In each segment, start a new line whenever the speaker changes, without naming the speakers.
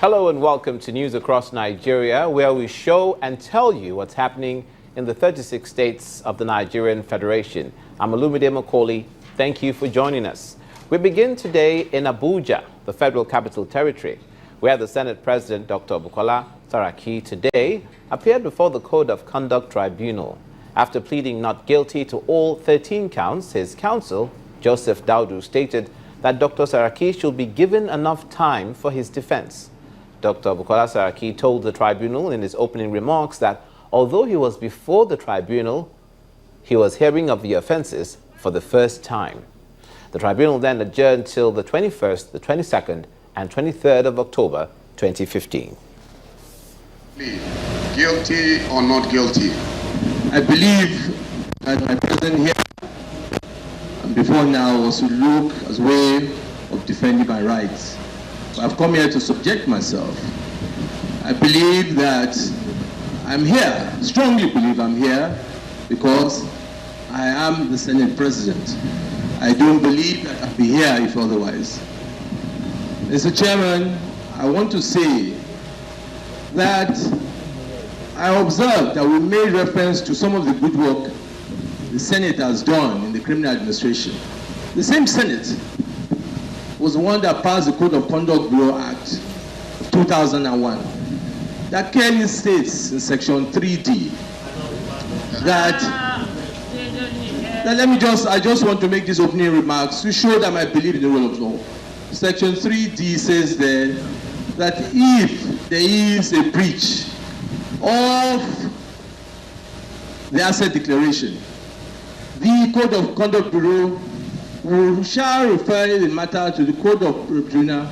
Hello and welcome to News Across Nigeria, where we show and tell you what's happening in the 36 states of the Nigerian Federation. I'm Olumide Makoli. Thank you for joining us. We begin today in Abuja, the Federal Capital Territory, where the Senate President, Dr. Bukola Saraki, today appeared before the Code of Conduct Tribunal. After pleading not guilty to all 13 counts, his counsel, Joseph Daudu, stated that Dr. Saraki should be given enough time for his defense. Dr. Bukola Saraki told the tribunal in his opening remarks that although he was before the tribunal, he was hearing of the offences for the first time. The tribunal then adjourned till the 21st, the 22nd, and 23rd of October 2015.
Guilty or not guilty?
I believe that my presence here and before now was to look as a way of defending my rights. I've come here to subject myself. I believe that I'm here, strongly believe I'm here, because I am the Senate President. I don't believe that I'd be here if otherwise. Mr. Chairman, I want to say that I observed that we made reference to some of the good work the Senate has done in the criminal administration. The same Senate was the one that passed the Code of Conduct Bureau Act of 2001 that clearly states in Section 3D that I just want to make these opening remarks to show that I believe in the rule of law. Section 3D says there that if there is a breach of the asset declaration, the Code of Conduct Bureau shall refer the matter to the Code of Tribunal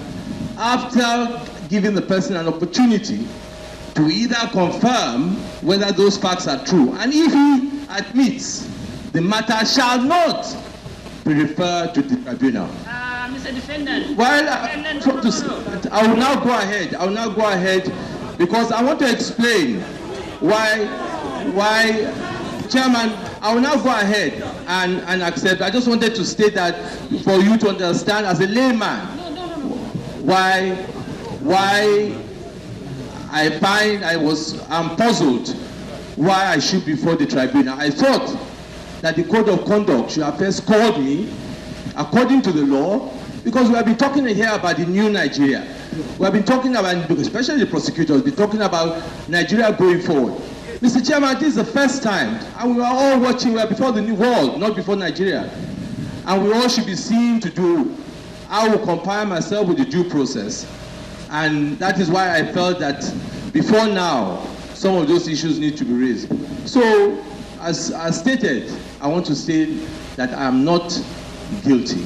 after giving the person an opportunity to either confirm whether those facts are true, and if he admits, the matter shall not be referred to the tribunal.
Mr. Defendant.
Well, I will now go ahead. I will now go ahead because I want to explain why, Chairman, I will now go ahead and accept. I just wanted to state that for you to understand as a layman why I'm puzzled why I should be before the tribunal. I thought that the Code of Conduct should have first called me according to the law, because we have been talking here about the new Nigeria. We have been talking about, especially the prosecutors, been talking about Nigeria going forward. Mr. Chairman, this is the first time, and we are all watching, we are before the new world, not before Nigeria. And we all should be seen to do. I will compare myself with the due process. And that is why I felt that before now, some of those issues need to be raised. So, as stated, I want to state that I am not guilty.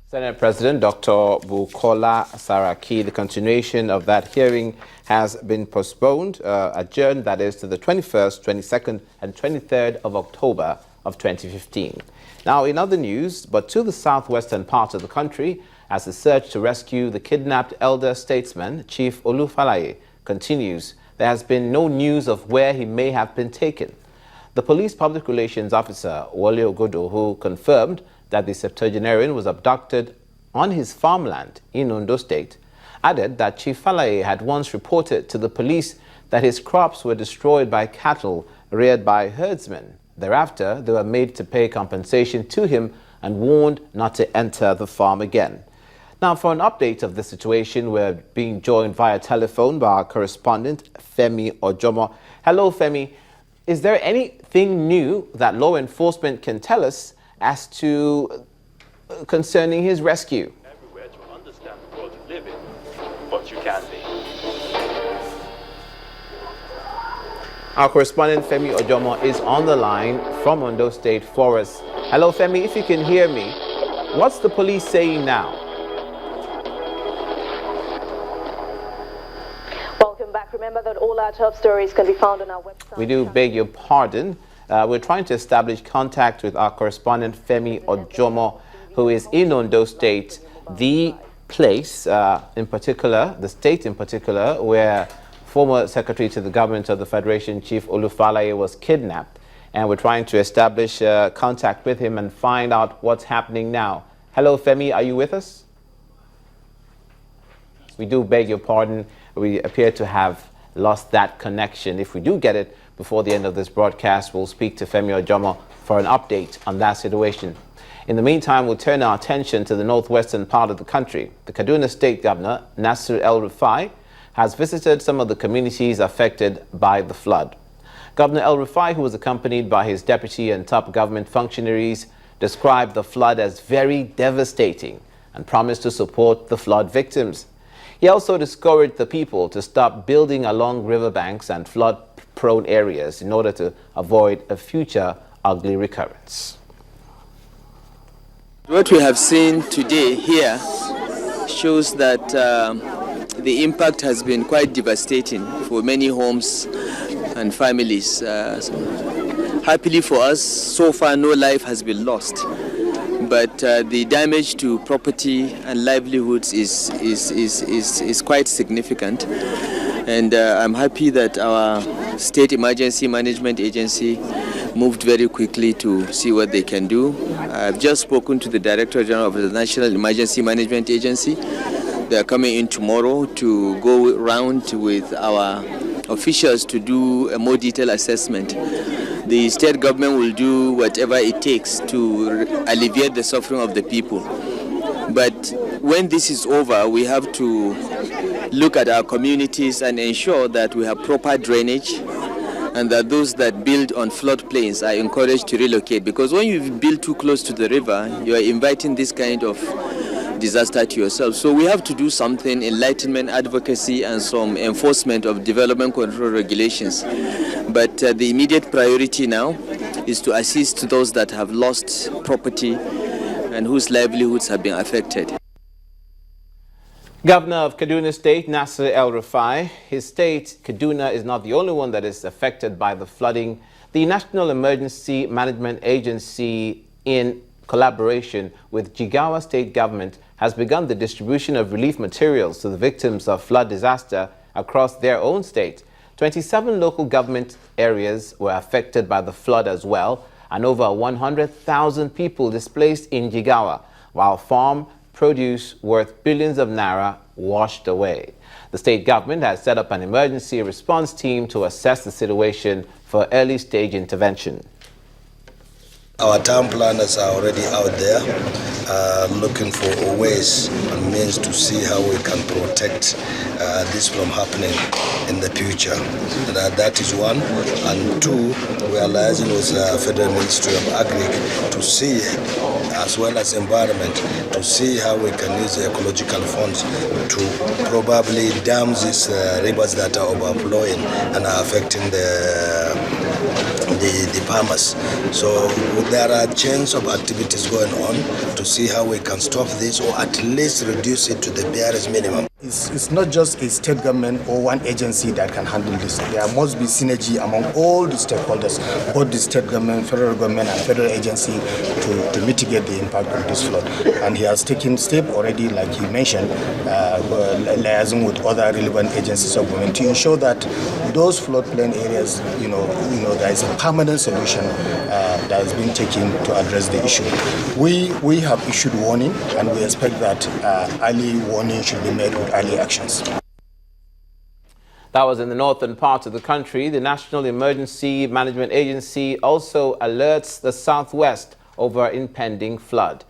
Senate President Dr. Bukola Saraki, the continuation of that hearing has been postponed, adjourned, that is, to the 21st, 22nd, and 23rd of October of 2015. Now, in other news, but to the southwestern part of the country, as the search to rescue the kidnapped elder statesman, Chief Olufalaye, continues, there has been no news of where he may have been taken. The police public relations officer, Wole Ogodo, who confirmed that the septuagenarian was abducted on his farmland in Ondo State, added that Chief Falaye had once reported to the police that his crops were destroyed by cattle reared by herdsmen. Thereafter, they were made to pay compensation to him and warned not to enter the farm again. Now, for an update of the situation, we're being joined via telephone by our correspondent, Femi Ojomo. Hello, Femi. Is there anything new that law enforcement can tell us as to concerning his rescue?
Everywhere to understand the world you live in, but you can be.
Our correspondent Femi Ojomo is on the line from Ondo State for us. Hello, Femi, if you can hear me, what's the police saying now?
Welcome back. Remember that all our top stories can be found on our website.
We do beg your pardon. We're trying to establish contact with our correspondent Femi Ojomo, who is in Ondo State, the place in particular, the state in particular, where former Secretary to the Government of the Federation, Chief Olufalaye, was kidnapped. And we're trying to establish contact with him and find out what's happening now. Hello, Femi, are you with us? We do beg your pardon. We appear to have lost that connection. If we do get it before the end of this broadcast, we'll speak to Femi Ojomo for an update on that situation. In the meantime, we'll turn our attention to the northwestern part of the country. The Kaduna State Governor, Nasir El-Rufai, has visited some of the communities affected by the flood. Governor El-Rufai, who was accompanied by his deputy and top government functionaries, described the flood as very devastating and promised to support the flood victims. He also discouraged the people to stop building along riverbanks and flood-prone areas in order to avoid a future ugly recurrence.
What we have seen today here shows that the impact has been quite devastating for many homes and families. Happily for us, so far no life has been lost, but the damage to property and livelihoods is quite significant. And I'm happy that our State Emergency Management Agency moved very quickly to see what they can do. I've just spoken to the Director General of the National Emergency Management Agency. They are coming in tomorrow to go around with our officials to do a more detailed assessment. The state government will do whatever it takes to alleviate the suffering of the people. But when this is over, we have to look at our communities and ensure that we have proper drainage and that those that build on floodplains are encouraged to relocate. Because when you build too close to the river, you are inviting this kind of disaster to yourself. So we have to do something, enlightenment, advocacy, and some enforcement of development control regulations. But the immediate priority now is to assist those that have lost property and whose livelihoods have been affected.
Governor of Kaduna State, Nasir El-Rufai, his state, Kaduna, is not the only one that is affected by the flooding. The National Emergency Management Agency, in collaboration with Jigawa State Government, has begun the distribution of relief materials to the victims of flood disaster across their own state. 27 local government areas were affected by the flood as well, and over 100,000 people displaced in Jigawa, while farm produce worth billions of naira washed away. The state government has set up an emergency response team to assess the situation for early stage intervention.
Our town planners are already out there looking for ways and means to see how we can protect this from happening in the future. That is one. And two, we are liaising with the Federal Ministry of Agri to see, as well as environment, to see how we can use the ecological funds to probably dam these rivers that are overflowing and are affecting the farmers. So there are chains of activities going on to see how we can stop this or at least reduce it to the barest minimum.
It's not just a state government or one agency that can handle this. There must be synergy among all the stakeholders, both the state government, federal government, and federal agency to mitigate the impact of this flood. And he has taken steps already, like he mentioned, liaising with other relevant agencies of government to ensure that those floodplain areas, there is a permanent solution that has been taken to address the issue. We have issued warning, and we expect that early warning should be made with early actions.
That was in the northern part of the country. The National Emergency Management Agency also alerts the southwest over impending flood.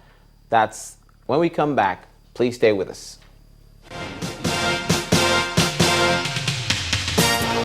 That's when we come back. Please stay with us.